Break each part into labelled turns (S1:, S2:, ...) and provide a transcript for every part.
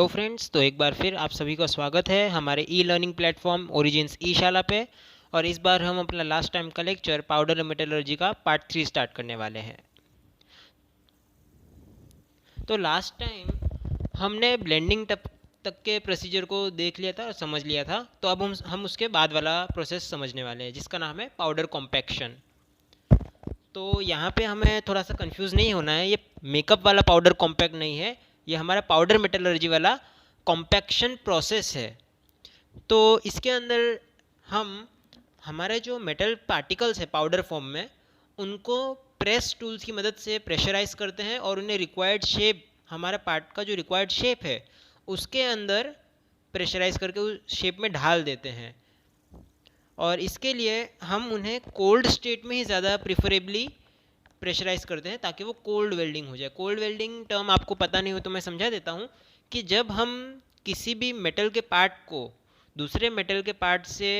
S1: Hello friends, तो एक बार फिर आप सभी का स्वागत है हमारे ई लर्निंग प्लेटफॉर्म ओरिजिन्स ई शाला पे। और इस बार हम अपना लास्ट टाइम का लेक्चर पाउडर मेटलर्जी का पार्ट 3 स्टार्ट करने वाले हैं। तो लास्ट टाइम हमने ब्लेंडिंग तक के प्रोसीजर को देख लिया था और समझ लिया था। तो अब हम उसके बाद वाला प्रोसेस समझने वाले हैं जिसका नाम है पाउडर कॉम्पैक्शन। तो यहाँ पे हमें थोड़ा सा कंफ्यूज नहीं होना है, ये मेकअप वाला पाउडर कॉम्पैक्ट नहीं है, ये हमारा पाउडर मेटलर्जी वाला कॉम्पैक्शन प्रोसेस है। तो इसके अंदर हम हमारे जो मेटल पार्टिकल्स है पाउडर फॉर्म में उनको प्रेस टूल्स की मदद से प्रेशराइज करते हैं और उन्हें रिक्वायर्ड शेप, हमारे पार्ट का जो रिक्वायर्ड शेप है उसके अंदर प्रेशराइज करके उस शेप में ढाल देते हैं। और इसके लिए हम उन्हें कोल्ड स्टेट में ही ज़्यादा प्रिफरेबली प्रेशराइज करते हैं ताकि वो कोल्ड वेल्डिंग हो जाए। कोल्ड वेल्डिंग टर्म आपको पता नहीं हो तो मैं समझा देता हूँ कि जब हम किसी भी मेटल के पार्ट को दूसरे मेटल के पार्ट से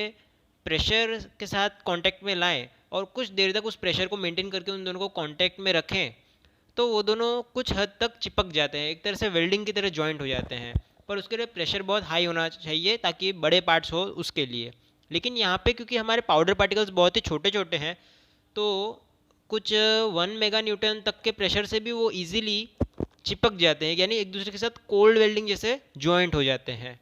S1: प्रेशर के साथ कांटेक्ट में लाएं और कुछ देर तक उस प्रेशर को मेंटेन करके उन दोनों को कांटेक्ट में रखें तो वो दोनों कुछ हद तक चिपक जाते हैं, एक तरह से वेल्डिंग की तरह जॉइंट हो जाते हैं। पर उसके लिए प्रेशर बहुत हाई होना चाहिए ताकि बड़े पार्ट्स हो उसके लिए। लेकिन यहाँ पे क्योंकि हमारे पाउडर पार्टिकल्स बहुत ही छोटे छोटे हैं तो कुछ 1 मेगा न्यूटन तक के प्रेशर से भी वो इजीली चिपक जाते हैं, यानी एक दूसरे के साथ कोल्ड वेल्डिंग जैसे जॉइंट हो जाते हैं।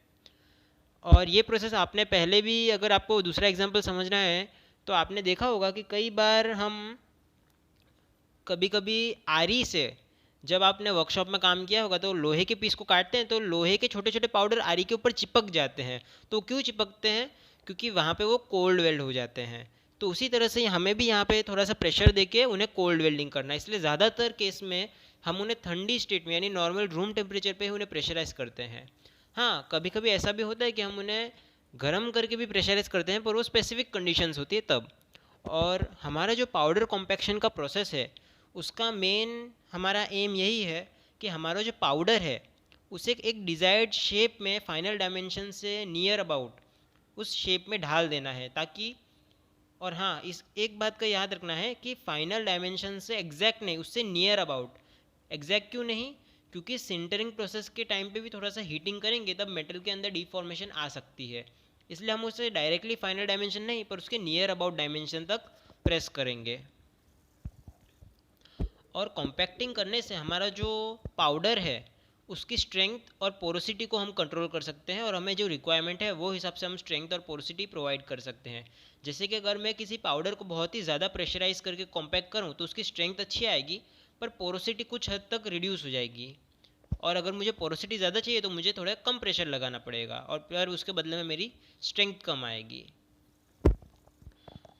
S1: और ये प्रोसेस आपने पहले भी, अगर आपको दूसरा एग्जांपल समझना है तो आपने देखा होगा कि कई बार हम कभी कभी आरी से, जब आपने वर्कशॉप में काम किया होगा तो लोहे के पीस को काटते हैं तो लोहे के छोटे छोटे पाउडर आरी के ऊपर चिपक जाते हैं। तो क्यों चिपकते हैं? क्योंकि वहाँ पे वो कोल्ड वेल्ड हो जाते हैं। तो उसी तरह से हमें भी यहाँ पे थोड़ा सा प्रेशर देके उन्हें कोल्ड वेल्डिंग करना है, इसलिए ज़्यादातर केस में हम उन्हें ठंडी स्टेट में यानी नॉर्मल रूम टेम्परेचर पे ही उन्हें प्रेशराइज करते हैं। हाँ, कभी कभी ऐसा भी होता है कि हम उन्हें गर्म करके भी प्रेशराइज करते हैं, पर वो स्पेसिफिक कंडीशंस होती है तब। और हमारा जो पाउडर कॉम्पैक्शन का प्रोसेस है उसका मेन हमारा एम यही है कि हमारा जो पाउडर है उसे एक डिज़ायर्ड शेप में फाइनल डायमेंशन से नियर अबाउट उस शेप में ढाल देना है ताकि, और हाँ, इस एक बात का याद रखना है कि फाइनल डायमेंशन से एग्जैक्ट नहीं, उससे नियर अबाउट। एग्जैक्ट क्यों नहीं? क्योंकि सिंटरिंग प्रोसेस के टाइम पे भी थोड़ा सा हीटिंग करेंगे तब मेटल के अंदर डिफॉर्मेशन आ सकती है, इसलिए हम उसे डायरेक्टली फाइनल डायमेंशन नहीं पर उसके नियर अबाउट डायमेंशन तक प्रेस करेंगे। और कॉम्पैक्टिंग करने से हमारा जो पाउडर है उसकी स्ट्रेंथ और पोरोसिटी को हम कंट्रोल कर सकते हैं और हमें जो रिक्वायरमेंट है वो हिसाब से हम स्ट्रेंथ और पोरोसिटी प्रोवाइड कर सकते हैं। जैसे कि अगर मैं किसी पाउडर को बहुत ही ज़्यादा प्रेशराइज करके कॉम्पैक्ट करूँ तो उसकी स्ट्रेंथ अच्छी आएगी पर पोरोसिटी कुछ हद तक रिड्यूस हो जाएगी। और अगर मुझे पोरोसिटी ज़्यादा चाहिए तो मुझे थोड़ा कम प्रेशर लगाना पड़ेगा और फिर उसके बदले में मेरी स्ट्रेंथ कम आएगी।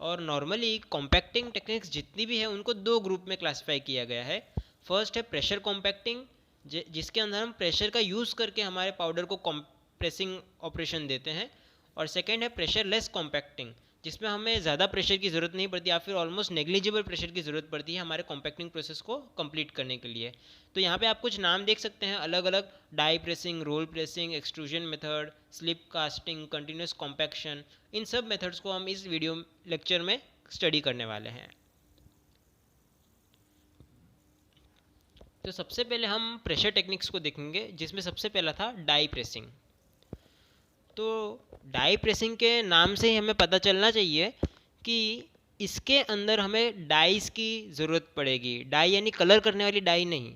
S1: और नॉर्मली कॉम्पैक्टिंग टेक्निक्स जितनी भी है उनको दो ग्रुप में क्लासिफाई किया गया है। फर्स्ट है प्रेशर कॉम्पैक्टिंग, जिसके अंदर हम प्रेशर का यूज़ करके हमारे पाउडर को कॉम्प्रेसिंग ऑपरेशन देते हैं। और सेकेंड है प्रेशर लेस कॉम्पैक्टिंग, जिसमें हमें ज़्यादा प्रेशर की ज़रूरत नहीं पड़ती या फिर ऑलमोस्ट नेग्लिजिबल प्रेशर की ज़रूरत पड़ती है हमारे कॉम्पैक्टिंग प्रोसेस को कंप्लीट करने के लिए। तो यहाँ पे आप कुछ नाम देख सकते हैं अलग अलग: die pressing, roll pressing, extrusion method, slip casting, continuous compaction. इन सब मेथड्स को हम इस वीडियो लेक्चर में स्टडी करने वाले हैं। तो सबसे पहले हम प्रेशर टेक्निक्स को देखेंगे, जिसमें सबसे पहला था डाई प्रेसिंग। तो डाई प्रेसिंग के नाम से ही हमें पता चलना चाहिए कि इसके अंदर हमें डाइस की ज़रूरत पड़ेगी। डाई यानी कलर करने वाली डाई नहीं।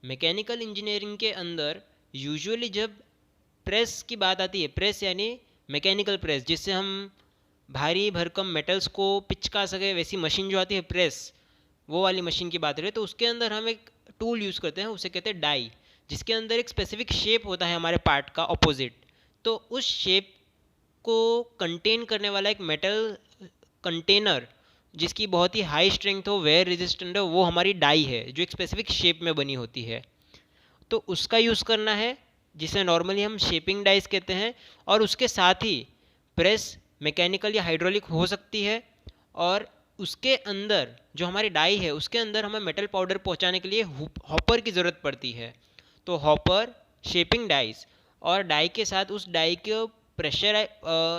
S1: मैकेनिकल इंजीनियरिंग के अंदर यूजुअली जब प्रेस की बात आती है, प्रेस यानी मैकेनिकल प्रेस, जिससे हम भारी भरकम मेटल्स को पिचका सके, वैसी मशीन जो आती है प्रेस, वो वाली मशीन की बात करें तो उसके अंदर हम एक टूल यूज़ करते हैं, उसे कहते हैं डाई, जिसके अंदर एक स्पेसिफिक शेप होता है हमारे पार्ट का ऑपोजिट। तो उस शेप को कंटेन करने वाला एक मेटल कंटेनर जिसकी बहुत ही हाई स्ट्रेंथ हो, वेयर रेजिस्टेंट हो, वो हमारी डाई है जो एक स्पेसिफिक शेप में बनी होती है। तो उसका यूज़ करना है, जिसे नॉर्मली हम शेपिंग डाइस कहते हैं। और उसके साथ ही प्रेस मैकेनिकल या हाइड्रोलिक हो सकती है। और उसके अंदर जो हमारी डाई है उसके अंदर हमें मेटल पाउडर पहुंचाने के लिए हॉपर की ज़रूरत पड़ती है। तो हॉपर, शेपिंग डाइस और डाई के साथ उस डाई को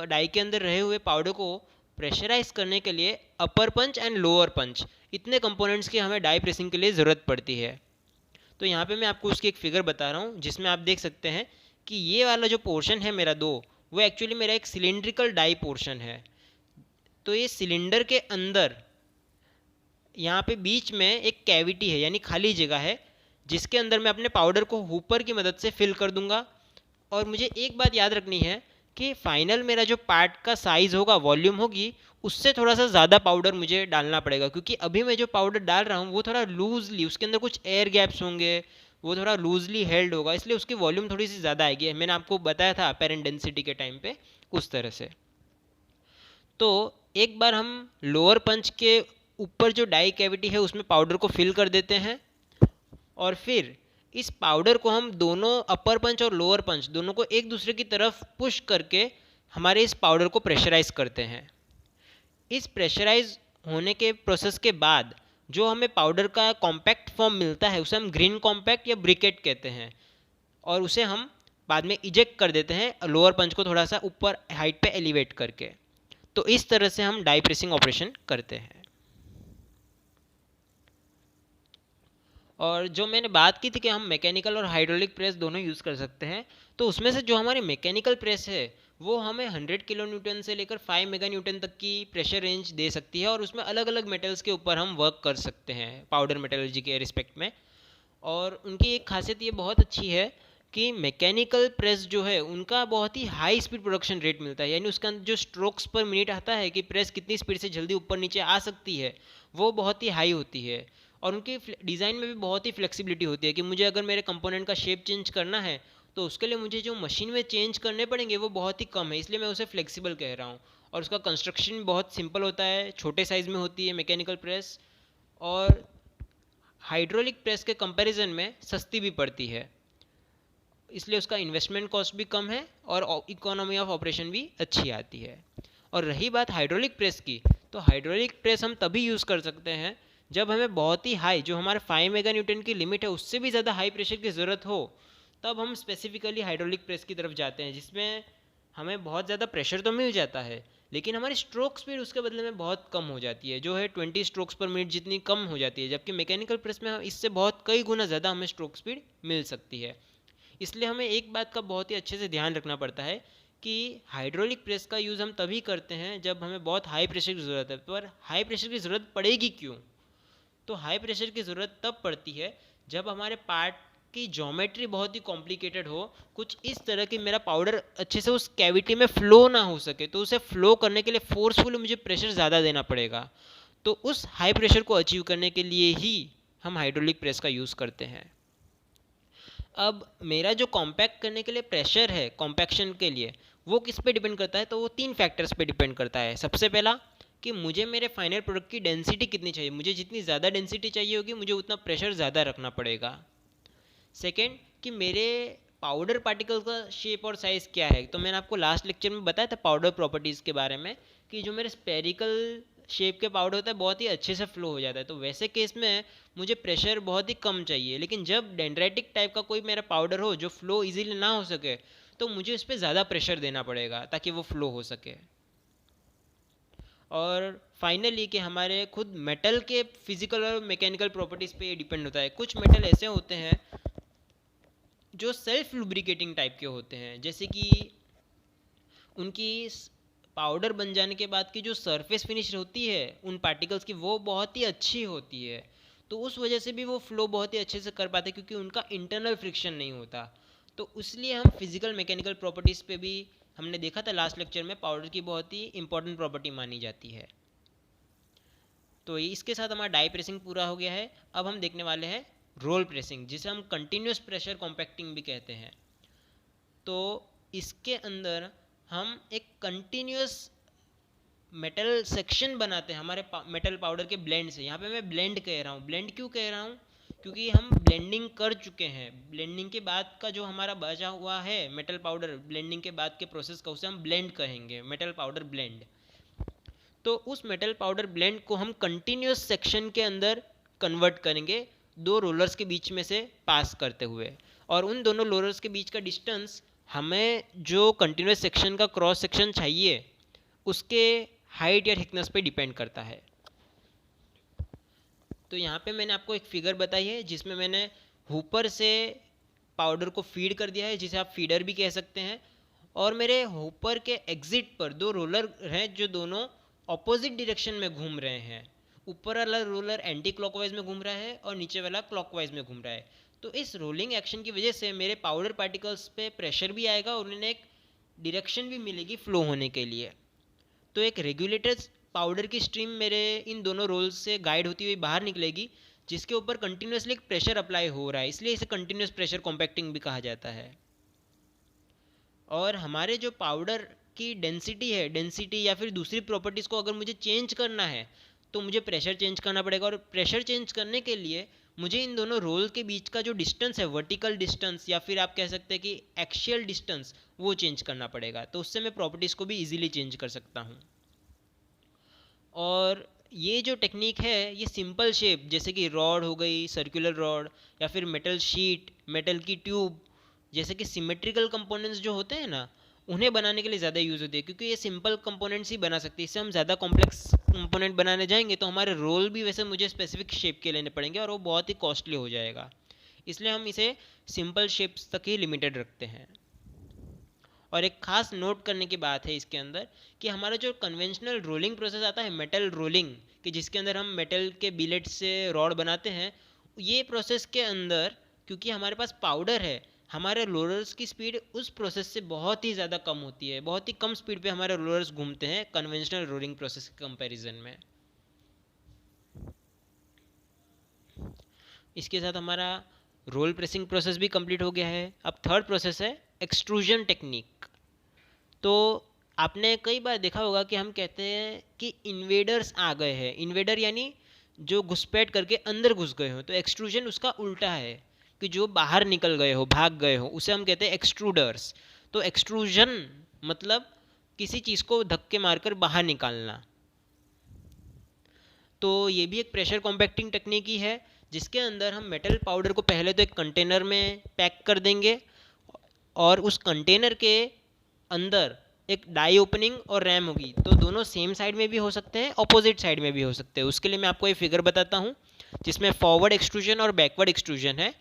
S1: डाई के अंदर रहे हुए पाउडर को प्रेशराइज करने के लिए अपर पंच एंड लोअर पंच, इतने कंपोनेंट्स की हमें डाई प्रेसिंग के लिए ज़रूरत पड़ती है। तो यहाँ पे मैं आपको उसकी एक फिगर बता रहा हूँ जिसमें आप देख सकते हैं कि ये वाला जो पोर्शन है मेरा दो, वो एक्चुअली मेरा एक सिलिंड्रिकल डाई पोर्शन है। तो ये सिलेंडर के अंदर यहाँ पे बीच में एक कैविटी है, यानी खाली जगह है, जिसके अंदर मैं अपने पाउडर को हुपर की मदद से फिल कर दूंगा। और मुझे एक बात याद रखनी है कि फाइनल मेरा जो पार्ट का साइज़ होगा, वॉल्यूम होगी, उससे थोड़ा सा ज़्यादा पाउडर मुझे डालना पड़ेगा, क्योंकि अभी मैं जो पाउडर डाल रहा हूँ वो थोड़ा लूजली, उसके अंदर कुछ एयर गैप्स होंगे, वो थोड़ा लूजली हेल्ड होगा, इसलिए उसकी वॉल्यूम थोड़ी सी ज़्यादा आएगी। मैंने आपको बताया था अपेरेंट डेंसिटी के टाइम पे उस तरह से। तो एक बार हम लोअर पंच के ऊपर जो डाई कैविटी है उसमें पाउडर को फिल कर देते हैं, और फिर इस पाउडर को हम दोनों अपर पंच और लोअर पंच दोनों को एक दूसरे की तरफ पुश करके हमारे इस पाउडर को प्रेशराइज करते हैं। इस प्रेशराइज होने के प्रोसेस के बाद जो हमें पाउडर का कॉम्पैक्ट फॉर्म मिलता है उसे हम ग्रीन कॉम्पैक्ट या ब्रिकेट कहते हैं, और उसे हम बाद में इजेक्ट कर देते हैं लोअर पंच को थोड़ा सा ऊपर हाइट पे एलिवेट करके। तो इस तरह से हम डाई प्रेसिंग ऑपरेशन करते हैं। और जो मैंने बात की थी कि हम मैकेनिकल और हाइड्रोलिक प्रेस दोनों यूज़ कर सकते हैं, तो उसमें से जो हमारी मैकेनिकल प्रेस है वो हमें 100 किलो न्यूटन से लेकर 5 मेगा न्यूटन तक की प्रेशर रेंज दे सकती है, और उसमें अलग अलग मेटल्स के ऊपर हम वर्क कर सकते हैं पाउडर मेटलर्जी के रिस्पेक्ट में। और उनकी एक खासियत ये बहुत अच्छी है कि मैकेनिकल प्रेस जो है उनका बहुत ही हाई स्पीड प्रोडक्शन रेट मिलता है, यानी उसका जो स्ट्रोक्स पर मिनट आता है कि प्रेस कितनी स्पीड से जल्दी ऊपर नीचे आ सकती है, वो बहुत ही हाई होती है। और उनकी डिज़ाइन में भी बहुत ही फ्लेक्सिबिलिटी होती है कि मुझे अगर मेरे कंपोनेंट का शेप चेंज करना है तो उसके लिए मुझे जो मशीन में चेंज करने पड़ेंगे वो बहुत ही कम है, इसलिए मैं उसे फ्लेक्सिबल कह रहा हूँ। और उसका कंस्ट्रक्शन बहुत सिंपल होता है, छोटे साइज़ में होती है मैकेनिकल प्रेस, और हाइड्रोलिक प्रेस के कंपैरिजन में सस्ती भी पड़ती है, इसलिए उसका इन्वेस्टमेंट कॉस्ट भी कम है और इकोनॉमी ऑफ ऑपरेशन भी अच्छी आती है। और रही बात हाइड्रोलिक प्रेस की, तो हाइड्रोलिक प्रेस हम तभी यूज़ कर सकते हैं जब हमें बहुत ही हाई, जो हमारे 5 मेगा न्यूटन की लिमिट है उससे भी ज़्यादा हाई प्रेशर की ज़रूरत हो, तब हम स्पेसिफिकली हाइड्रोलिक प्रेस की तरफ जाते हैं, जिसमें हमें बहुत ज़्यादा प्रेशर तो मिल जाता है लेकिन हमारी स्ट्रोक स्पीड उसके बदले में बहुत कम हो जाती है, जो है 20 स्ट्रोक्स पर मिनट जितनी कम हो जाती है, जबकि मैकेनिकल प्रेस में इससे बहुत कई गुना ज़्यादा हमें स्ट्रोक स्पीड मिल सकती है। इसलिए हमें एक बात का बहुत ही अच्छे से ध्यान रखना पड़ता है कि हाइड्रोलिक प्रेस का यूज़ हम तभी करते हैं जब हमें बहुत हाई प्रेशर की ज़रूरत है। पर हाई प्रेशर की ज़रूरत पड़ेगी क्यों? तो हाई प्रेशर की ज़रूरत तब पड़ती है जब हमारे पार्ट की ज्योमेट्री बहुत ही कॉम्प्लिकेटेड हो, कुछ इस तरह कि मेरा पाउडर अच्छे से उस कैविटी में फ्लो ना हो सके, तो उसे फ्लो करने के लिए फोर्सफुली मुझे प्रेशर ज़्यादा देना पड़ेगा। तो उस हाई प्रेशर को अचीव करने के लिए ही हम हाइड्रोलिक प्रेस का यूज़ करते हैं। अब मेरा जो कॉम्पैक्ट करने के लिए प्रेशर है कॉम्पैक्शन के लिए, वो किस पे डिपेंड करता है? तो वो 3 फैक्टर्स पे डिपेंड करता है। सबसे पहला कि मुझे मेरे फाइनल प्रोडक्ट की डेंसिटी कितनी चाहिए, मुझे जितनी ज़्यादा डेंसिटी चाहिए होगी मुझे उतना प्रेशर ज़्यादा रखना पड़ेगा। सेकेंड कि मेरे पाउडर पार्टिकल का शेप और साइज़ क्या है। तो मैंने आपको लास्ट लेक्चर में बताया था पाउडर प्रॉपर्टीज़ के बारे में कि जो मेरे स्पेरिकल शेप के पाउडर होता है बहुत ही अच्छे से फ्लो हो जाता है, तो वैसे केस में मुझे प्रेशर बहुत ही कम चाहिए। लेकिन जब डेंड्राइटिक टाइप का कोई मेरा पाउडर हो जो फ्लो इजीली ना हो सके, तो मुझे उस पर ज़्यादा प्रेशर देना पड़ेगा ताकि वो फ्लो हो सके। और फाइनली कि हमारे खुद मेटल के फिजिकल और मैकेनिकल प्रॉपर्टीज़ पे ये डिपेंड होता है। कुछ मेटल ऐसे होते हैं जो सेल्फ लुब्रिकेटिंग टाइप के होते हैं, जैसे कि उनकी पाउडर बन जाने के बाद की जो सरफेस फिनिश होती है उन पार्टिकल्स की, वो बहुत ही अच्छी होती है, तो उस वजह से भी वो फ्लो बहुत ही अच्छे से कर पाते हैं क्योंकि उनका इंटरनल फ्रिक्शन नहीं होता। तो इसलिए हम फिजिकल मैकेनिकल प्रॉपर्टीज़ पे भी हमने देखा था लास्ट लेक्चर में पाउडर की बहुत ही इंपॉर्टेंट प्रॉपर्टी मानी जाती है। तो इसके साथ हमारा डाई प्रेसिंग पूरा हो गया है। अब हम देखने वाले हैं रोल प्रेसिंग, जिसे हम कंटिन्यूस प्रेशर कॉम्पैक्टिंग भी कहते हैं। तो इसके अंदर हम एक कंटिन्यूस मेटल सेक्शन बनाते हैं हमारे मेटल पाउडर के ब्लेंड से। यहाँ पे मैं ब्लेंड कह रहा हूँ। ब्लेंड क्यों कह रहा हूँ? क्योंकि हम ब्लेंडिंग कर चुके हैं। ब्लेंडिंग के बाद का जो हमारा बचा हुआ है मेटल पाउडर, ब्लेंडिंग के बाद के प्रोसेस का, उसे हम ब्लेंड कहेंगे, मेटल पाउडर ब्लेंड। तो उस मेटल पाउडर ब्लेंड को हम कंटिन्यूस सेक्शन के अंदर कन्वर्ट करेंगे, दो रोलर्स के बीच में से पास करते हुए। और उन दोनों रोलर्स के बीच का डिस्टेंस हमें जो कंटिन्यूस सेक्शन का क्रॉस सेक्शन चाहिए उसके हाइट या थिकनेस पे डिपेंड करता है। तो यहाँ पे मैंने आपको एक फिगर बताई है जिसमें मैंने हुपर से पाउडर को फीड कर दिया है, जिसे आप फीडर भी कह सकते हैं। और मेरे होपर के एग्जिट पर दो रोलर हैं जो दोनों ऑपोजिट डायरेक्शन में घूम रहे हैं। ऊपर वाला रोलर एंटी क्लॉकवाइज में घूम रहा है और नीचे वाला क्लॉकवाइज में घूम रहा है। तो इस रोलिंग एक्शन की वजह से मेरे पाउडर पार्टिकल्स पे प्रेशर भी आएगा और उन्हें एक डायरेक्शन भी मिलेगी फ्लो होने के लिए। तो एक रेगुलेटेड पाउडर की स्ट्रीम मेरे इन दोनों रोल्स से गाइड होती हुई बाहर निकलेगी, जिसके ऊपर कंटिन्यूसली एक प्रेशर अप्लाई हो रहा है, इसलिए इसे कंटिन्यूस प्रेशर कॉम्पैक्टिंग भी कहा जाता है। और हमारे जो पाउडर की डेंसिटी है, डेंसिटी या फिर दूसरी प्रॉपर्टीज़ को अगर मुझे चेंज करना है तो मुझे प्रेशर चेंज करना पड़ेगा। और प्रेशर चेंज करने के लिए मुझे इन दोनों रोल के बीच का जो डिस्टेंस है, वर्टिकल डिस्टेंस या फिर आप कह सकते हैं कि एक्शियल डिस्टेंस, वो चेंज करना पड़ेगा। तो उससे मैं प्रॉपर्टीज़ को भी इजीली चेंज कर सकता हूँ। और ये जो टेक्निक है ये सिंपल शेप जैसे कि रॉड हो गई, सर्कुलर रॉड, या फिर मेटल शीट, मेटल की ट्यूब, जैसे कि सिमेट्रिकल कंपोनेंट्स जो होते हैं ना, उन्हें बनाने के लिए ज़्यादा यूज़ होती है, क्योंकि ये सिंपल कंपोनेंट्स ही बना सकती है। इससे हम ज़्यादा कॉम्प्लेक्स कंपोनेंट बनाने जाएंगे तो हमारे रोल भी वैसे मुझे स्पेसिफिक शेप के लेने पड़ेंगे और वो बहुत ही कॉस्टली हो जाएगा। इसलिए हम इसे सिंपल शेप्स तक ही लिमिटेड रखते हैं। और एक खास नोट करने की बात है इसके अंदर कि हमारा जो कन्वेंशनल रोलिंग प्रोसेस आता है, मेटल रोलिंग, कि जिसके अंदर हम मेटल के बिलेट से रॉड बनाते हैं, ये प्रोसेस के अंदर क्योंकि हमारे पास पाउडर है, हमारे रोलर्स की स्पीड उस प्रोसेस से बहुत ही ज़्यादा कम होती है। बहुत ही कम स्पीड पे हमारे रोलर्स घूमते हैं कन्वेंशनल रोलिंग प्रोसेस के कंपैरिजन में। इसके साथ हमारा रोल प्रेसिंग प्रोसेस भी कंप्लीट हो गया है। अब थर्ड प्रोसेस है एक्सट्रूजन टेक्निक। तो आपने कई बार देखा होगा कि हम कहते हैं कि इन्वेडर्स आ गए हैं। इन्वेडर यानी जो घुसपैठ करके अंदर घुस गए हो। तो एक्सट्रूजन उसका उल्टा है कि जो बाहर निकल गए हो, भाग गए हो, उसे हम कहते हैं एक्सट्रूडर्स। तो एक्सट्रूजन मतलब किसी चीज़ को धक्के मारकर बाहर निकालना। तो ये भी एक प्रेशर कॉम्पैक्टिंग टेक्निक ही है, जिसके अंदर हम मेटल पाउडर को पहले तो एक कंटेनर में पैक कर देंगे और उस कंटेनर के अंदर एक डाई ओपनिंग और रैम होगी। तो दोनों सेम साइड में भी हो सकते हैं, ऑपोजिट साइड में भी हो सकते हैं। उसके लिए मैं आपको ये फिगर बताता हूँ जिसमें फॉरवर्ड एक्सट्रूजन और बैकवर्ड एक्सट्रूजन है।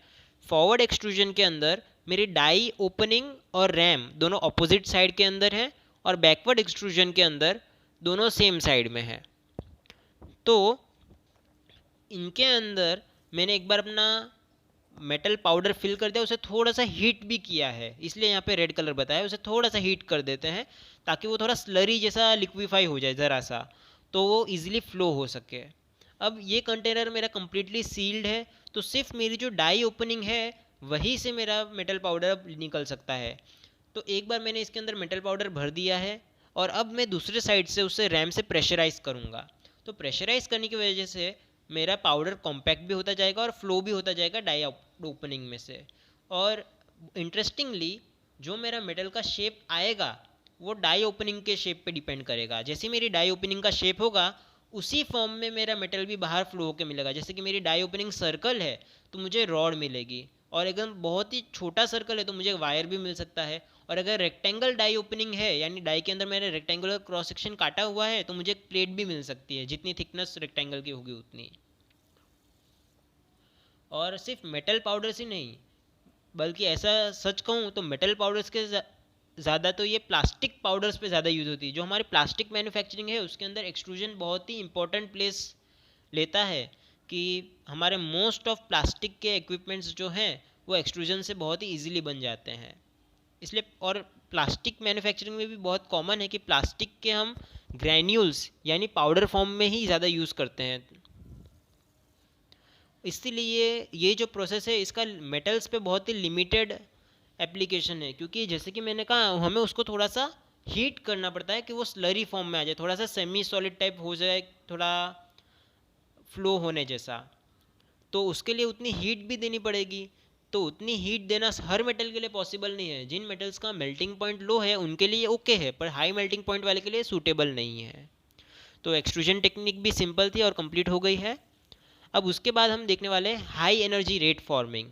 S1: फॉरवर्ड एक्सट्रूजन के अंदर मेरी डाई ओपनिंग और रैम दोनों ऑपोजिट साइड के अंदर है और बैकवर्ड एक्सट्रूजन के अंदर दोनों सेम साइड में है। तो इनके अंदर मैंने एक बार अपना मेटल पाउडर फिल कर दिया, उसे थोड़ा सा हीट भी किया है, इसलिए यहाँ पे रेड कलर बताया। उसे थोड़ा सा हीट कर देते हैं ताकि वो थोड़ा स्लरी जैसा लिक्विफाई हो जाए ज़रा सा, तो वो इजीली फ्लो हो सके। अब ये कंटेनर मेरा कम्प्लीटली सील्ड है, तो सिर्फ मेरी जो डाई ओपनिंग है वहीं से मेरा मेटल पाउडर अब निकल सकता है। तो एक बार मैंने इसके अंदर मेटल पाउडर भर दिया है और अब मैं दूसरे साइड से उसे रैम से प्रेशराइज करूँगा। तो प्रेशराइज करने की वजह से मेरा पाउडर कॉम्पैक्ट भी होता जाएगा और फ्लो भी होता जाएगा डाई ओपनिंग में से। और इंटरेस्टिंगली जो मेरा मेटल का शेप आएगा वो डाई ओपनिंग के शेप पे डिपेंड करेगा। जैसे मेरी डाई ओपनिंग का शेप होगा उसी फॉर्म में मेरा मेटल भी बाहर फ्लो होकर मिलेगा। जैसे कि मेरी डाई ओपनिंग सर्कल है तो मुझे रॉड मिलेगी, और एकदम बहुत ही छोटा सर्कल है तो मुझे वायर भी मिल सकता है। और अगर रेक्टेंगल डाई ओपनिंग है यानी डाई के अंदर मैंने रेक्टेंगुलर क्रॉस सेक्शन काटा हुआ है तो मुझे एक प्लेट भी मिल सकती है, जितनी थिकनेस रेक्टेंगल की होगी उतनी। और सिर्फ मेटल पाउडर्स ही नहीं, बल्कि ऐसा सच कहूँ तो मेटल पाउडर्स के ज़्यादा तो ये प्लास्टिक पाउडर्स पे ज़्यादा यूज़ होती है। जो हमारी प्लास्टिक मैन्युफैक्चरिंग है उसके अंदर एक्सट्रूजन बहुत ही इंपॉर्टेंट प्लेस लेता है कि हमारे मोस्ट ऑफ प्लास्टिक के इक्विपमेंट्स जो हैं वो एक्सट्रूजन से बहुत ही ईजिली बन जाते हैं। इसलिए और प्लास्टिक मैन्युफैक्चरिंग में भी बहुत कॉमन है कि प्लास्टिक के हम ग्रैन्यूल्स यानी पाउडर फॉर्म में ही ज़्यादा यूज़ करते हैं। इसीलिए ये जो प्रोसेस है इसका मेटल्स पे बहुत ही लिमिटेड एप्लीकेशन है, क्योंकि जैसे कि मैंने कहा हमें उसको थोड़ा सा हीट करना पड़ता है कि वो स्लरी फॉर्म में आ जाए, थोड़ा सा सेमी सॉलिड टाइप हो जाए, थोड़ा फ्लो होने जैसा। तो उसके लिए उतनी हीट भी देनी पड़ेगी। तो उतनी हीट देना हर मेटल के लिए पॉसिबल नहीं है। जिन मेटल्स का मेल्टिंग पॉइंट लो है उनके लिए ओके है, पर हाई मेल्टिंग पॉइंट वाले के लिए सूटेबल नहीं है। तो एक्सट्रूजन टेक्निक भी सिंपल थी और कंप्लीट हो गई है। अब उसके बाद हम देखने वाले हैं हाई एनर्जी रेट फॉर्मिंग।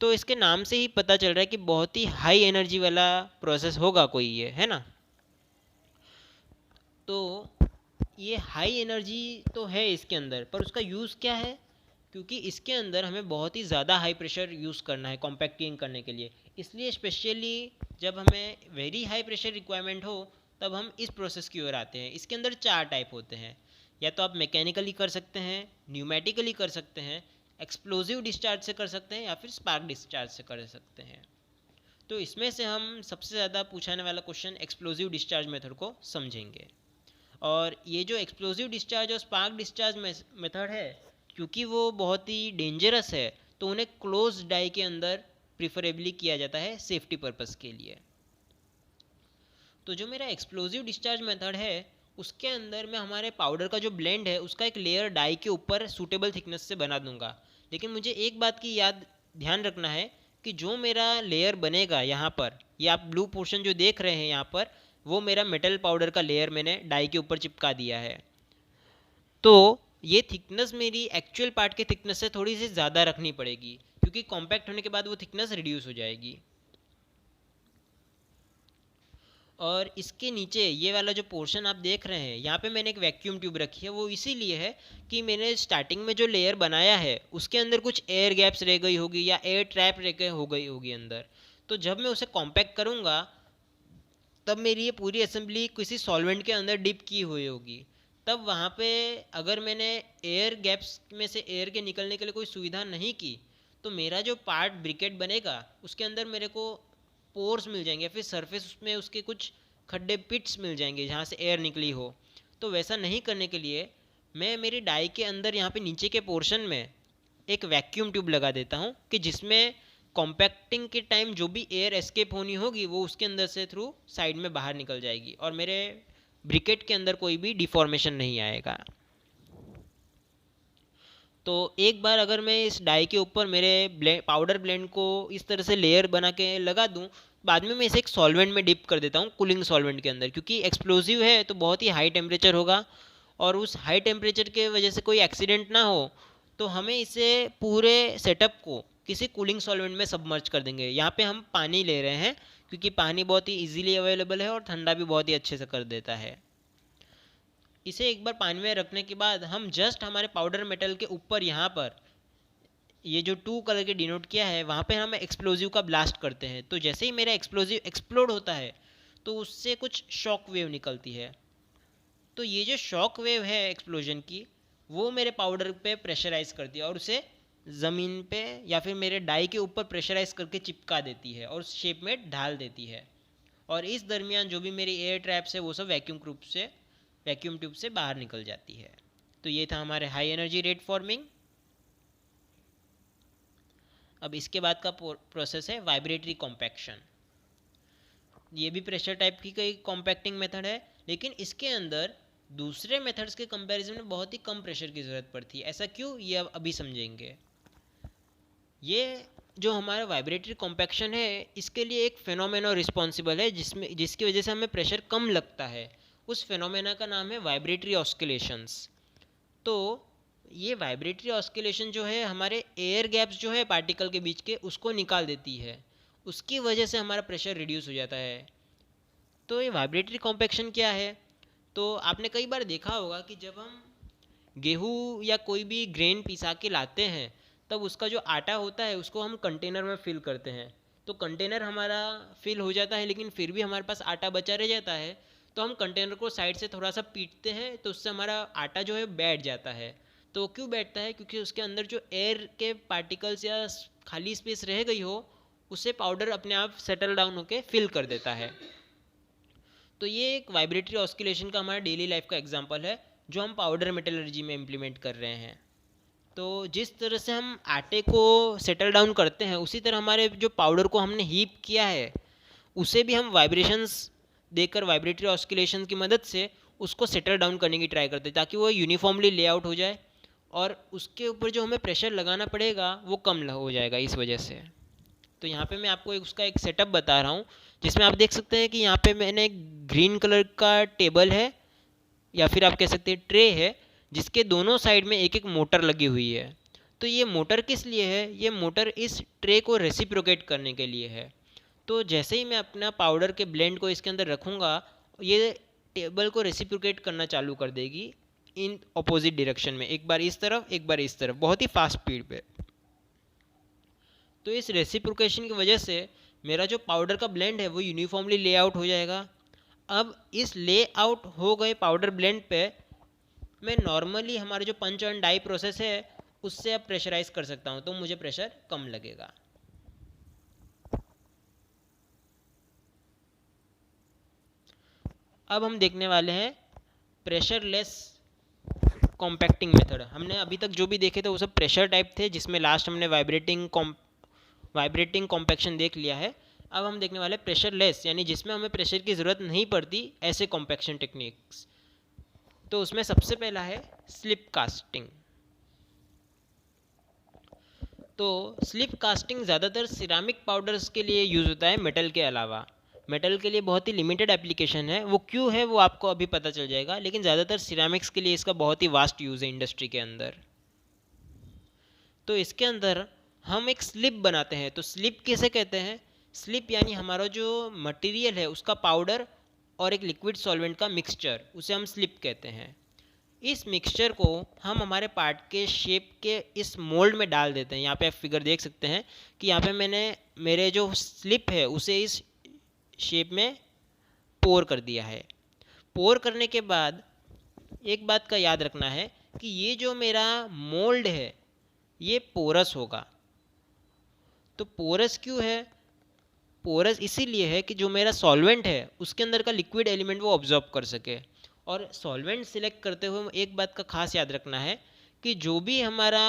S1: तो इसके नाम से ही पता चल रहा है कि बहुत ही हाई एनर्जी वाला प्रोसेस होगा कोई, ये है ना। तो ये हाई एनर्जी तो है इसके अंदर, पर उसका यूज़ क्या है क्योंकि इसके अंदर हमें बहुत ही ज़्यादा हाई प्रेशर यूज़ करना है कॉम्पैक्टिंग करने के लिए। इसलिए स्पेशली जब हमें वेरी हाई प्रेशर रिक्वायरमेंट हो तब हम इस प्रोसेस की ओर आते हैं। इसके अंदर 4 टाइप होते हैं, या तो आप मैकेनिकली कर सकते हैं, न्यूमेटिकली कर सकते हैं, एक्सप्लोजिव डिस्चार्ज से कर सकते हैं, या फिर स्पार्क डिस्चार्ज से कर सकते हैं। तो इसमें से हम सबसे ज़्यादा पूछाने वाला क्वेश्चन एक्सप्लोजिव डिस्चार्ज मेथड को समझेंगे। और ये जो एक्सप्लोजिव डिस्चार्ज और स्पार्क डिस्चार्ज मेथड है, क्योंकि वो बहुत ही डेंजरस है, तो उन्हें क्लोज डाई के अंदर प्रिफरेबली किया जाता है सेफ्टी पर्पस के लिए। तो जो मेरा एक्सप्लोजिव डिस्चार्ज मेथड है, उसके अंदर मैं हमारे पाउडर का जो ब्लेंड है उसका एक लेयर डाई के ऊपर सूटेबल थिकनेस से बना दूंगा। लेकिन मुझे एक बात की ध्यान रखना है कि जो मेरा लेयर बनेगा यहाँ पर, ये आप ब्लू पोर्शन जो देख रहे हैं यहाँ पर, वो मेरा मेटल पाउडर का लेयर मैंने डाई के ऊपर चिपका दिया है। तो ये थिकनेस मेरी एक्चुअल पार्ट के थिकनेस से थोड़ी सी ज़्यादा रखनी पड़ेगी, क्योंकि कॉम्पैक्ट होने के बाद वो थिकनेस रिड्यूस हो जाएगी। और इसके नीचे ये वाला जो पोर्शन आप देख रहे हैं, यहाँ पे मैंने एक वैक्यूम ट्यूब रखी है। वो इसीलिए है कि मैंने स्टार्टिंग में जो लेयर बनाया है उसके अंदर कुछ एयर गैप्स रह गई होगी या एयर ट्रैप रह गई होगी अंदर। तो जब मैं उसे कॉम्पैक्ट करूँगा तब मेरी ये पूरी असेंबली किसी सॉल्वेंट के अंदर डिप की हुई होगी। तब वहाँ पे अगर मैंने एयर गैप्स में से एयर के निकलने के लिए कोई सुविधा नहीं की, तो मेरा जो पार्ट ब्रिकेट बनेगा उसके अंदर मेरे को पोर्स मिल जाएंगे, फिर सरफेस में उसके कुछ खड्डे पिट्स मिल जाएंगे जहाँ से एयर निकली हो। तो वैसा नहीं करने के लिए मैं मेरी डाई के अंदर यहाँ पे नीचे के पोर्शन में एक वैक्यूम ट्यूब लगा देता हूँ कि जिसमें कॉम्पैक्टिंग के टाइम जो भी एयर एस्केप होनी होगी वो उसके अंदर से थ्रू साइड में बाहर निकल जाएगी और मेरे ब्रिकेट के अंदर कोई भी डिफॉर्मेशन नहीं आएगा। तो एक बार अगर मैं इस डाई के ऊपर मेरे पाउडर ब्लेंड को इस तरह से लेयर बना के लगा दूं, बाद में मैं इसे एक सॉल्वेंट में डिप कर देता हूं, कूलिंग सॉल्वेंट के अंदर, क्योंकि एक्सप्लोजिव है तो बहुत ही हाई टेम्परेचर होगा और उस हाई टेम्परेचर के वजह से कोई एक्सीडेंट ना हो, तो हमें इसे पूरे सेटअप को किसी कूलिंग सॉल्वेंट में सबमर्ज कर देंगे। यहाँ पे हम पानी ले रहे हैं क्योंकि पानी बहुत ही इजीली अवेलेबल है और ठंडा भी बहुत ही अच्छे से कर देता है। इसे एक बार पानी में रखने के बाद हम जस्ट हमारे पाउडर मेटल के ऊपर यहाँ पर ये जो 2 कलर के डिनोट किया है वहाँ पे हम एक्सप्लोजिव का ब्लास्ट करते हैं। तो जैसे ही मेरा एक्सप्लोजिव एक्सप्लोड होता है तो उससे कुछ शॉक वेव निकलती है। तो ये जो शॉक वेव है एक्सप्लोजन की, वो मेरे पाउडर पे प्रेशराइज करती है और उसे ज़मीन पे या फिर मेरे डाई के ऊपर प्रेशराइज करके चिपका देती है और उस शेप में ढाल देती है। और इस दरमियान जो भी मेरी एयर ट्रैप्स है वो सब वैक्यूम ट्यूब से बाहर निकल जाती है। तो ये था हमारे हाई एनर्जी रेट फॉर्मिंग। अब इसके बाद का प्रोसेस है वाइब्रेटरी कॉम्पैक्शन। ये भी प्रेशर टाइप की कोई कॉम्पैक्टिंग मेथड है, लेकिन इसके अंदर दूसरे मेथड्स के कंपैरिजन में बहुत ही कम प्रेशर की ज़रूरत पड़ती है। ऐसा क्यों, ये अब अभी समझेंगे। ये जो हमारा वाइब्रेटरी कॉम्पैक्शन है इसके लिए एक फिनोमेना रिस्पॉन्सिबल है जिसकी वजह से हमें प्रेशर कम लगता है। उस फिनोमेना का नाम है वाइब्रेटरी ऑस्किलेशंस। तो ये वाइब्रेटरी ऑस्किलेशन जो है हमारे एयर गैप्स जो है पार्टिकल के बीच के उसको निकाल देती है, उसकी वजह से हमारा प्रेशर रिड्यूस हो जाता है। तो ये वाइब्रेटरी कॉम्पैक्शन क्या है, तो आपने कई बार देखा होगा कि जब हम गेहूँ या कोई भी ग्रेन पिसा के लाते हैं तब उसका जो आटा होता है उसको हम कंटेनर में फिल करते हैं। तो कंटेनर हमारा फिल हो जाता है लेकिन फिर भी हमारे पास आटा बचा रह जाता है, तो हम कंटेनर को साइड से थोड़ा सा पीटते हैं तो उससे हमारा आटा जो है बैठ जाता है। तो क्यों बैठता है, क्योंकि उसके अंदर जो एयर के पार्टिकल्स या खाली स्पेस रह गई हो उसे पाउडर अपने आप सेटल डाउन होकर फिल कर देता है। तो ये एक वाइब्रेटरी ऑस्किलेशन का हमारा डेली लाइफ का एग्जांपल है जो हम पाउडर मेटलर्जी में इम्प्लीमेंट कर रहे हैं। तो जिस तरह से हम आटे को सेटल डाउन करते हैं उसी तरह हमारे जो पाउडर को हमने हीप किया है उसे भी हम वाइब्रेशंस देकर वाइब्रेटरी ऑस्किलेशन की मदद से उसको सेटल डाउन करने की ट्राई करते हैं ताकि वो यूनिफॉर्मली लेआउट हो जाए और उसके ऊपर जो हमें प्रेशर लगाना पड़ेगा वो कम हो जाएगा इस वजह से। तो यहाँ पे मैं आपको उसका एक सेटअप बता रहा हूँ जिसमें आप देख सकते हैं कि यहाँ पे मैंने ग्रीन कलर का टेबल है या फिर आप कह सकते हैं ट्रे है जिसके दोनों साइड में एक एक मोटर लगी हुई है। तो ये मोटर किस लिए है, ये मोटर इस ट्रे को रेसिप्रोकेट करने के लिए है। तो जैसे ही मैं अपना पाउडर के ब्लेंड को इसके अंदर रखूँगा ये टेबल को रेसिप्रोकेट करना चालू कर देगी इन अपोजिट डायरेक्शन में, एक बार इस तरफ एक बार इस तरफ, बहुत ही फास्ट स्पीड पे। तो इस रेसिप्रोकेशन की वजह से मेरा जो पाउडर का ब्लेंड है वो यूनिफॉर्मली लेआउट हो जाएगा। अब इस लेआउट हो गए पाउडर ब्लेंड पे मैं नॉर्मली हमारे जो पंच एंड डाई प्रोसेस है उससे अब प्रेशराइज कर सकता हूँ, तो मुझे प्रेशर कम लगेगा। अब हम देखने वाले हैं प्रेशरलेस कॉम्पैक्टिंग मेथड। हमने अभी तक जो भी देखे थे वो सब प्रेशर टाइप थे, जिसमें लास्ट हमने वाइब्रेटिंग कॉम्पैक्शन देख लिया है। अब हम देखने वाले प्रेशरलेस, यानी जिसमें हमें प्रेशर की ज़रूरत नहीं पड़ती, ऐसे कॉम्पैक्शन टेक्निक्स। तो उसमें सबसे पहला है स्लिप कास्टिंग। तो स्लिप कास्टिंग ज़्यादातर सिरामिक पाउडर्स के लिए यूज़ होता है, मेटल के अलावा। मेटल के लिए बहुत ही लिमिटेड एप्लीकेशन है, वो क्यों है वो आपको अभी पता चल जाएगा, लेकिन ज़्यादातर सिरामिक्स के लिए इसका बहुत ही वास्ट यूज़ है इंडस्ट्री के अंदर। तो इसके अंदर हम एक स्लिप बनाते हैं। तो स्लिप किसे कहते हैं? स्लिप यानी हमारा जो मटेरियल है उसका पाउडर और एक लिक्विड सॉल्वेंट का मिक्सचर, उसे हम स्लिप कहते हैं। इस मिक्सचर को हम हमारे पार्ट के शेप के इस मोल्ड में डाल देते हैं। यहाँ पे आप फिगर देख सकते हैं कि यहाँ पे मैंने मेरे जो स्लिप है उसे इस शेप में पोर कर दिया है। पोर करने के बाद एक बात का याद रखना है कि ये जो मेरा मोल्ड है ये पोरस होगा। तो पोरस क्यों है? पोरस इसीलिए है कि जो मेरा सॉल्वेंट है उसके अंदर का लिक्विड एलिमेंट वो ऑब्जॉर्ब कर सके। और सॉल्वेंट सिलेक्ट करते हुए एक बात का खास याद रखना है कि जो भी हमारा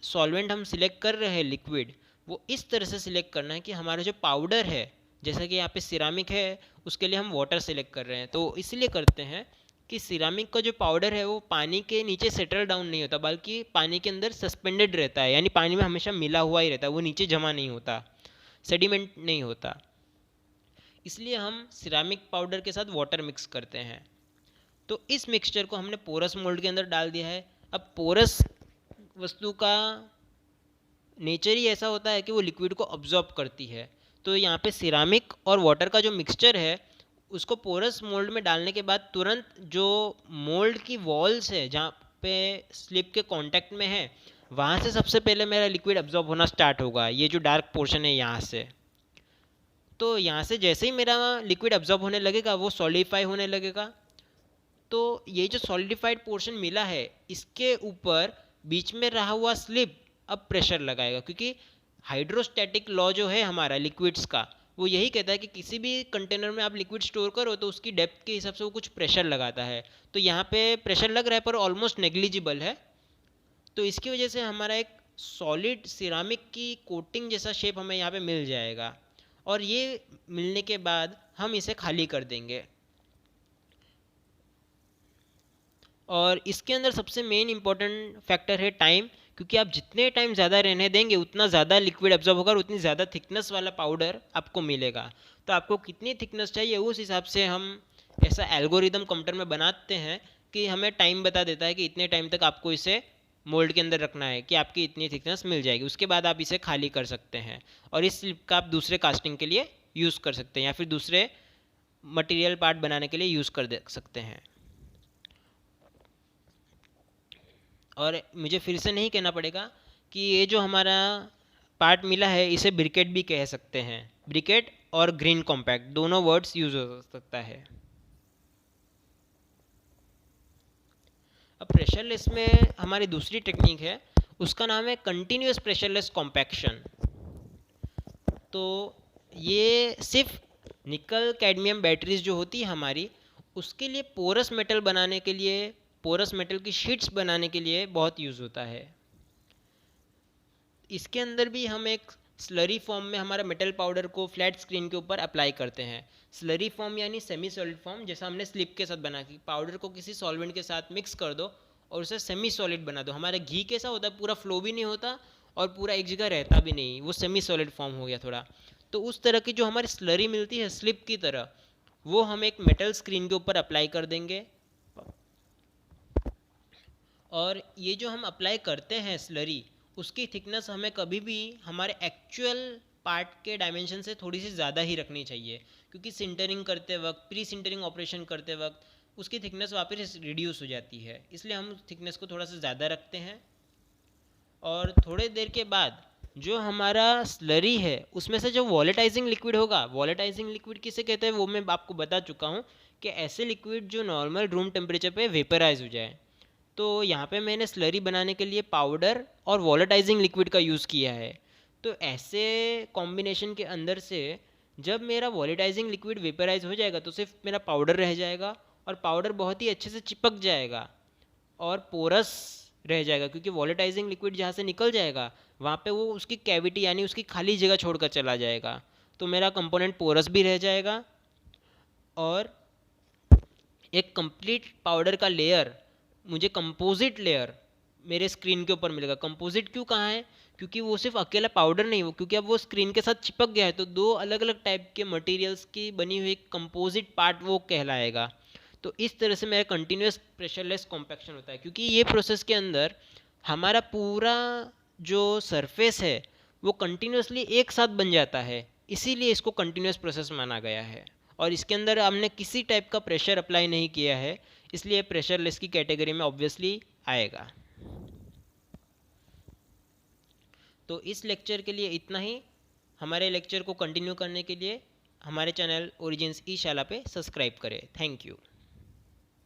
S1: सॉल्वेंट हम सिलेक्ट कर रहे हैं लिक्विड, वो इस तरह से सिलेक्ट करना है कि हमारा जो पाउडर है, जैसा कि यहाँ पे सिरामिक है उसके लिए हम वाटर सिलेक्ट कर रहे हैं, तो इसलिए करते हैं कि सिरामिक का जो पाउडर है वो पानी के नीचे सेटल डाउन नहीं होता, बल्कि पानी के अंदर सस्पेंडेड रहता है, यानी पानी में हमेशा मिला हुआ ही रहता है, वो नीचे जमा नहीं होता, सेडिमेंट नहीं होता। इसलिए हम सिरामिक पाउडर के साथ वाटर मिक्स करते हैं। तो इस मिक्सचर को हमने पोरस मोल्ड के अंदर डाल दिया है। अब पोरस वस्तु का नेचर ही ऐसा होता है कि वो लिक्विड को ऑब्जॉर्ब करती है। तो यहाँ पे सिरामिक और वाटर का जो मिक्सचर है उसको पोरस मोल्ड में डालने के बाद तुरंत जो मोल्ड की वॉल्स है जहाँ पे स्लिप के कांटेक्ट में है, वहाँ से सबसे पहले मेरा लिक्विड अब्जॉर्ब होना स्टार्ट होगा। ये जो डार्क पोर्शन है यहाँ से, तो यहाँ से जैसे ही मेरा लिक्विड अब्जॉर्ब होने लगेगा वो सॉलिडिफाई होने लगेगा। तो ये जो सॉलिडिफाइड पोर्शन मिला है इसके ऊपर बीच में रहा हुआ स्लिप अब प्रेशर लगाएगा, क्योंकि हाइड्रोस्टैटिक लॉ जो है हमारा लिक्विड्स का वो यही कहता है कि किसी भी कंटेनर में आप लिक्विड स्टोर करो तो उसकी डेप्थ के हिसाब से वो कुछ प्रेशर लगाता है। तो यहाँ पे प्रेशर लग रहा है पर ऑलमोस्ट नेग्लिजिबल है। तो इसकी वजह से हमारा एक सॉलिड सिरामिक की कोटिंग जैसा शेप हमें यहाँ पे मिल जाएगा, और ये मिलने के बाद हम इसे खाली कर देंगे। और इसके अंदर सबसे मेन इंपॉर्टेंट फैक्टर है टाइम, क्योंकि आप जितने टाइम ज़्यादा रहने देंगे उतना ज़्यादा लिक्विड अब्जॉर्ब होगा और उतनी ज़्यादा थिकनेस वाला पाउडर आपको मिलेगा। तो आपको कितनी थिकनेस चाहिए उस हिसाब से हम ऐसा एल्गोरिदम कंप्यूटर में बनाते हैं कि हमें टाइम बता देता है कि इतने टाइम तक आपको इसे मोल्ड के अंदर रखना है कि आपकी इतनी थिकनेस मिल जाएगी। उसके बाद आप इसे खाली कर सकते हैं और इस स्लिप का आप दूसरे कास्टिंग के लिए यूज़ कर सकते हैं या फिर दूसरे मटेरियल पार्ट बनाने के लिए यूज़ कर दे सकते हैं। और मुझे फिर से नहीं कहना पड़ेगा कि ये जो हमारा पार्ट मिला है इसे ब्रिकेट भी कह सकते हैं। ब्रिकेट और ग्रीन कॉम्पैक्ट दोनों वर्ड्स यूज हो सकता है। अब प्रेशरलेस में हमारी दूसरी टेक्निक है, उसका नाम है कंटिन्यूस प्रेशरलेस कॉम्पैक्शन। तो ये सिर्फ निकल कैडमियम बैटरीज जो होती है हमारी, उसके लिए पोरस मेटल बनाने के लिए, पोरस मेटल की शीट्स बनाने के लिए बहुत यूज़ होता है। इसके अंदर भी हम एक स्लरी फॉर्म में हमारा मेटल पाउडर को फ्लैट स्क्रीन के ऊपर अप्लाई करते हैं। स्लरी फॉर्म यानी सेमी सॉलिड फॉर्म, जैसा हमने स्लिप के साथ बना के पाउडर को किसी सॉल्वेंट के साथ मिक्स कर दो और उसे सेमी सॉलिड बना दो। हमारा घी कैसा होता है, पूरा फ्लो भी नहीं होता और पूरा एक जगह रहता भी नहीं, वो सेमी सॉलिड फॉर्म हो गया थोड़ा। तो उस तरह की जो हमारी स्लरी मिलती है स्लिप की तरह, वो हम एक मेटल स्क्रीन के ऊपर अप्लाई कर देंगे। और ये जो हम अप्लाई करते हैं स्लरी, उसकी थिकनेस हमें कभी भी हमारे एक्चुअल पार्ट के डायमेंशन से थोड़ी सी ज़्यादा ही रखनी चाहिए, क्योंकि सिंटरिंग करते वक्त, प्री सिंटरिंग ऑपरेशन करते वक्त उसकी थिकनेस वापस रिड्यूस हो जाती है, इसलिए हम थिकनेस को थोड़ा सा ज़्यादा रखते हैं। और थोड़े देर के बाद जो हमारा स्लरी है उसमें से जो वॉलेटाइजिंग लिक्विड होगा, वॉलेटाइजिंग लिक्विड किसे कहते हैं वो मैं आपको बता चुका हूँ कि ऐसे लिक्विड जो नॉर्मल रूम टेम्परेचर पे वेपराइज हो जाए। तो यहाँ पे मैंने स्लरी बनाने के लिए पाउडर और वॉलेटाइजिंग लिक्विड का यूज़ किया है। तो ऐसे कॉम्बिनेशन के अंदर से जब मेरा वॉलेटाइजिंग लिक्विड वेपराइज हो जाएगा तो सिर्फ मेरा पाउडर रह जाएगा, और पाउडर बहुत ही अच्छे से चिपक जाएगा और पोरस रह जाएगा, क्योंकि वॉलेटाइजिंग लिक्विड जहाँ से निकल जाएगा वहाँ पे वो उसकी कैविटी यानी उसकी खाली जगह छोड़कर चला जाएगा। तो मेरा कंपोनेंट पोरस भी रह जाएगा और एक कंप्लीट पाउडर का लेयर, मुझे कंपोजिट लेयर मेरे स्क्रीन के ऊपर मिलेगा। कंपोजिट क्यों कहा है, क्योंकि वो सिर्फ अकेला पाउडर नहीं, वो क्योंकि अब वो स्क्रीन के साथ चिपक गया है तो दो अलग अलग टाइप के मटेरियल्स की बनी हुई कंपोजिट पार्ट वो कहलाएगा। तो इस तरह से मेरा कंटिन्यूस प्रेशरलेस कॉम्पैक्शन होता है, क्योंकि ये प्रोसेस के अंदर हमारा पूरा जो सरफेस है वो कंटिन्यूसली एक साथ बन जाता है, इसीलिए इसको कंटिन्यूस प्रोसेस माना गया है। और इसके अंदर हमने किसी टाइप का प्रेशर अप्लाई नहीं किया है, इसलिए प्रेशरलेस की कैटेगरी में ऑब्वियसली आएगा। तो इस लेक्चर के लिए इतना ही। हमारे लेक्चर को कंटिन्यू करने के लिए हमारे चैनल ओरिजिन्स ई शाला पे सब्सक्राइब करें। Thank you.